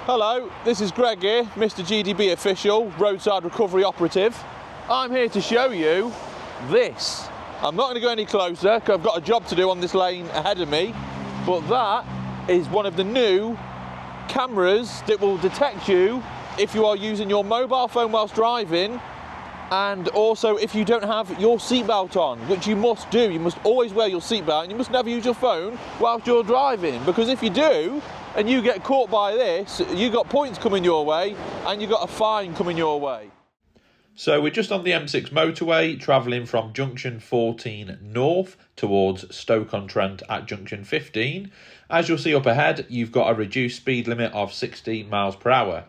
Hello, this is Greg here, Mr. GDB official, roadside recovery operative. I'm here to show you this. I'm not going to go any closer because I've got a job to do on this lane ahead of me, but that is one of the new cameras that will detect you if you are using your mobile phone whilst driving, and also if you don't have your seatbelt on, which you must do. You must always wear your seatbelt and you must never use your phone whilst you're driving, because if you do and you get caught by this, you got points coming your way and you got a fine coming your way. So we're just on the M6 motorway, travelling from junction 14 north towards Stoke-on-Trent at junction 15. As you'll see up ahead, you've got a reduced speed limit of 16 miles per hour.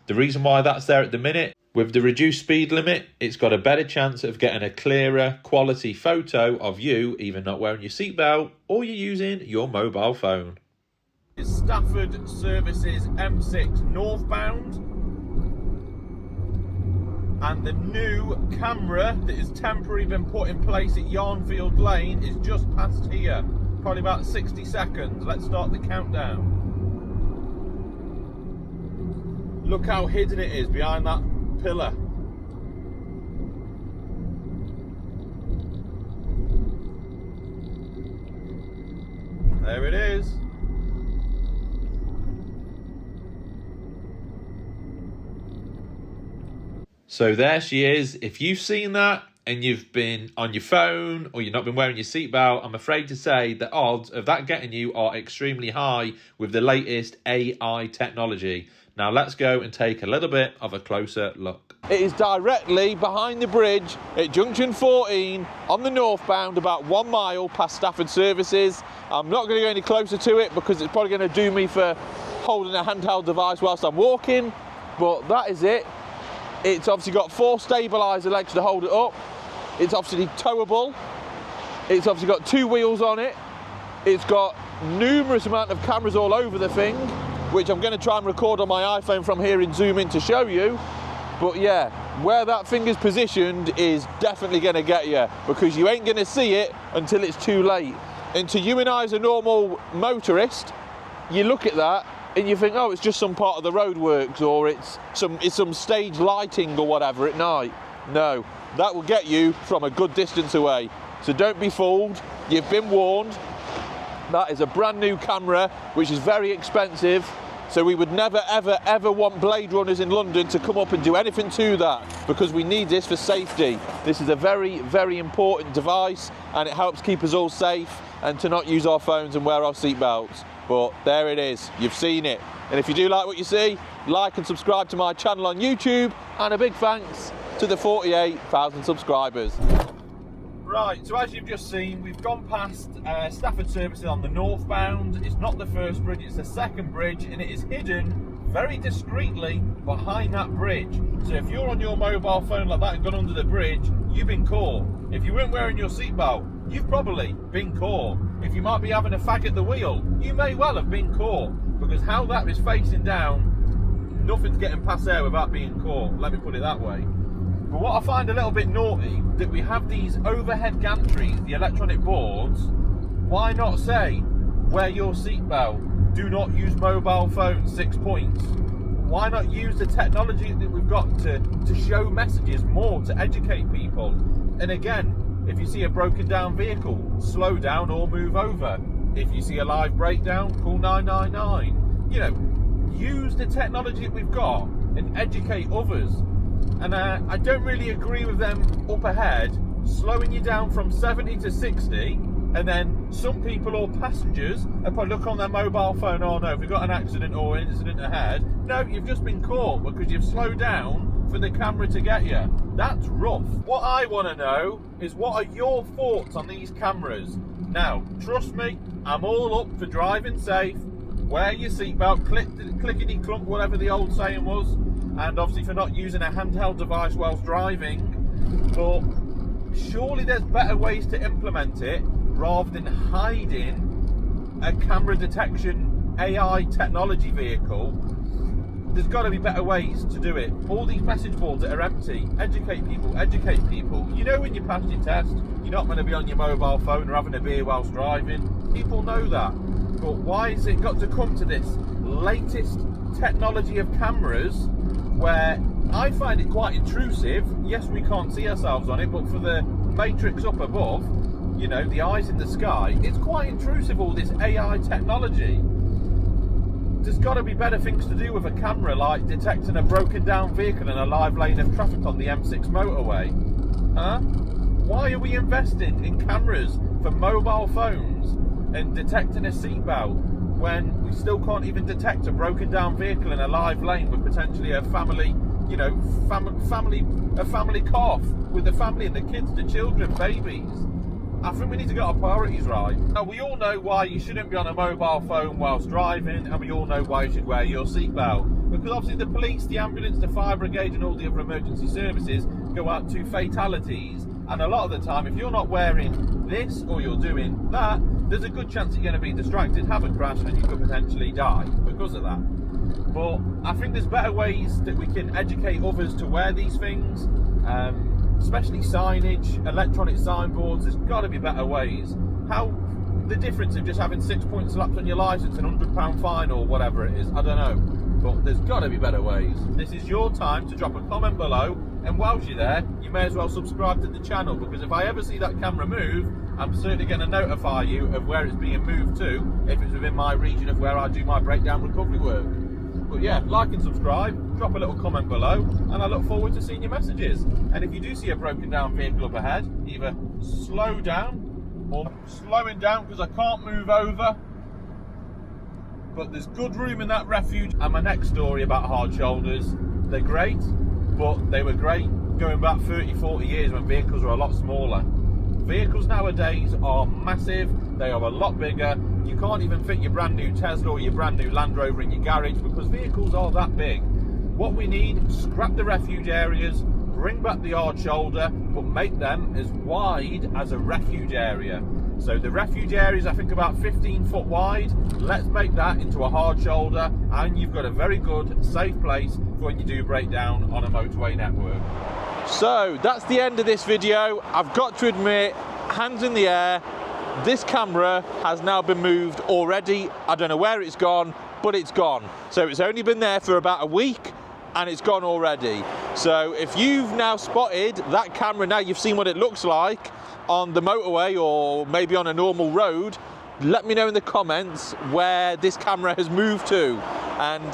The reason why that's there at the minute, with the reduced speed limit, it's got a better chance of getting a clearer quality photo of you either not wearing your seatbelt or you're using your mobile phone. It's Stafford Services M6 northbound, and the new camera that has temporarily been put in place at Yarnfield Lane is just past here, probably about 60 seconds. Let's start the countdown. Look how hidden it is behind that pillar. There it is. So there she is. If you've seen that and you've been on your phone or you've not been wearing your seatbelt, I'm afraid to say the odds of that getting you are extremely high with the latest AI technology. Now let's go and take a little bit of a closer look. It is directly behind the bridge at junction 14 on the northbound, about 1 mile past Stafford Services. I'm not going to go any closer to it because it's probably going to do me for holding a handheld device whilst I'm walking, but that is it. It's obviously got 4 stabiliser legs to hold it up. It's obviously towable. It's obviously got 2 wheels on it. It's got numerous amount of cameras all over the thing, which I'm going to try and record on my iPhone from here and zoom in to show you. But yeah, where that finger's positioned is definitely going to get you, because you ain't going to see it until it's too late. And to you and I as a normal motorist, you look at that and you think, oh, it's just some part of the roadworks, or it's some stage lighting or whatever at night. No, that will get you from a good distance away. So don't be fooled. You've been warned. That is a brand new camera, which is very expensive. So we would never, ever, ever want Blade Runners in London to come up and do anything to that, because we need this for safety. This is a very, very important device, and it helps keep us all safe and to not use our phones and wear our seatbelts. But there it is, you've seen it. And if you do like what you see, like and subscribe to my channel on YouTube, and a big thanks to the 48,000 subscribers. Right, so as you've just seen, we've gone past Stafford Services on the northbound. It's not the first bridge, it's the second bridge, and it is hidden very discreetly behind that bridge. So if you're on your mobile phone like that and gone under the bridge, you've been caught. If you weren't wearing your seatbelt, you've probably been caught. If you might be having a fag at the wheel, you may well have been caught, because how that is facing down, nothing's getting past there without being caught, let me put it that way. But what I find a little bit naughty, that we have these overhead gantries, the electronic boards. Why not say, wear your seatbelt, do not use mobile phones, 6 points? Why not use the technology that we've got to show messages more, to educate people? And again, if you see a broken down vehicle, slow down or move over. If you see a live breakdown, call 999. You know, use the technology that we've got and educate others. And I don't really agree with them up ahead slowing you down from 70 to 60, and then some people or passengers are probably look on their mobile phone, oh no, if we've got an accident or an incident ahead. No, you've just been caught because you've slowed down for the camera to get you. That's rough. What I want to know is, what are your thoughts on these cameras? Now, trust me, I'm all up for driving safe. Wear your seatbelt, clickety clunk, whatever the old saying was, and obviously for not using a handheld device whilst driving. But surely there's better ways to implement it rather than hiding a camera detection AI technology vehicle. There's got to be better ways to do it. All these message boards that are empty, educate people, educate people. You know, when you pass your test, you're not going to be on your mobile phone or having a beer whilst driving. People know that. But why has it got to come to this latest technology of cameras where I find it quite intrusive. Yes, we can't see ourselves on it, but for the matrix up above, you know, the eyes in the sky, it's quite intrusive, all this AI technology. There's got to be better things to do with a camera, like detecting a broken down vehicle in a live lane of traffic on the M6 motorway. Huh? Why are we investing in cameras for mobile phones and detecting a seatbelt when we still can't even detect a broken down vehicle in a live lane with potentially a family, you know, a family car with the family and the kids, the children, babies? I think we need to get our priorities right. Now, we all know why you shouldn't be on a mobile phone whilst driving, and we all know why you should wear your seatbelt. Because obviously the police, the ambulance, the fire brigade and all the other emergency services go out to fatalities. And a lot of the time, if you're not wearing this or you're doing that, there's a good chance you're going to be distracted, have a crash, and you could potentially die because of that. But I think there's better ways that we can educate others to wear these things. Especially signage, electronic signboards. There's got to be better ways. How the difference of just having 6 points slapped on your licence and £100 fine or whatever it is, I don't know, but there's got to be better ways. This is your time to drop a comment below, and whilst you're there, you may as well subscribe to the channel, because if I ever see that camera move, I'm certainly going to notify you of where it's being moved to, if it's within my region of where I do my breakdown recovery work. But yeah, like and subscribe, drop a little comment below, and I look forward to seeing your messages. And if you do see a broken down vehicle up ahead, either slow down or slowing down because I can't move over. But there's good room in that refuge. And my next story about hard shoulders, they're great, but they were great going back 30, 40 years when vehicles were a lot smaller. Vehicles nowadays are massive, they are a lot bigger. You can't even fit your brand new Tesla or your brand new Land Rover in your garage because vehicles are that big. What we need, scrap the refuge areas, bring back the hard shoulder, but make them as wide as a refuge area. So the refuge area is, I think, about 15 foot wide. Let's make that into a hard shoulder, and you've got a very good, safe place for when you do break down on a motorway network. So that's the end of this video. I've got to admit, hands in the air, this camera has now been moved already. I don't know where it's gone, but it's gone. So it's only been there for about a week and it's gone already. So if you've now spotted that camera, now you've seen what it looks like on the motorway or maybe on a normal road, let me know in the comments where this camera has moved to. And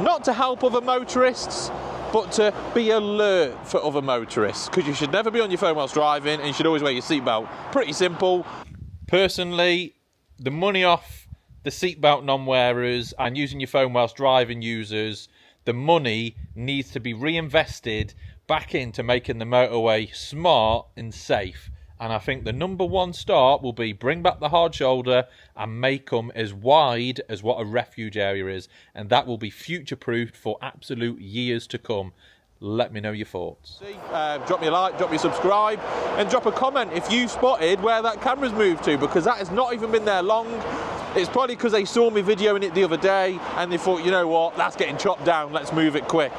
not to help other motorists, but to be alert for other motorists, because you should never be on your phone whilst driving and you should always wear your seatbelt. Pretty simple. Personally, the money off the seatbelt non-wearers and using your phone whilst driving users, the money needs to be reinvested back into making the motorway smart and safe. And I think the number one start will be bring back the hard shoulder and make them as wide as what a refuge area is. And that will be future-proofed for absolute years to come. Let me know your thoughts. Drop me a like, drop me a subscribe, and drop a comment if you spotted where that camera's moved to, because that has not even been there long. It's probably because they saw me videoing it the other day and they thought, you know what, that's getting chopped down, let's move it quick.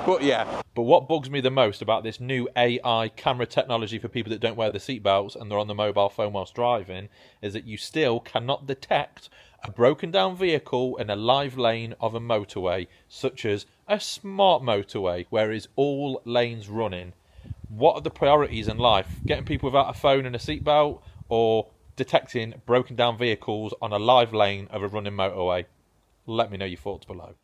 But yeah. But what bugs me the most about this new AI camera technology for people that don't wear the seatbelts and they're on the mobile phone whilst driving is that you still cannot detect a broken down vehicle in a live lane of a motorway, such as a smart motorway where is all lanes running. What are the priorities in life? Getting people without a phone and a seatbelt, or detecting broken down vehicles on a live lane of a running motorway? Let me know your thoughts below.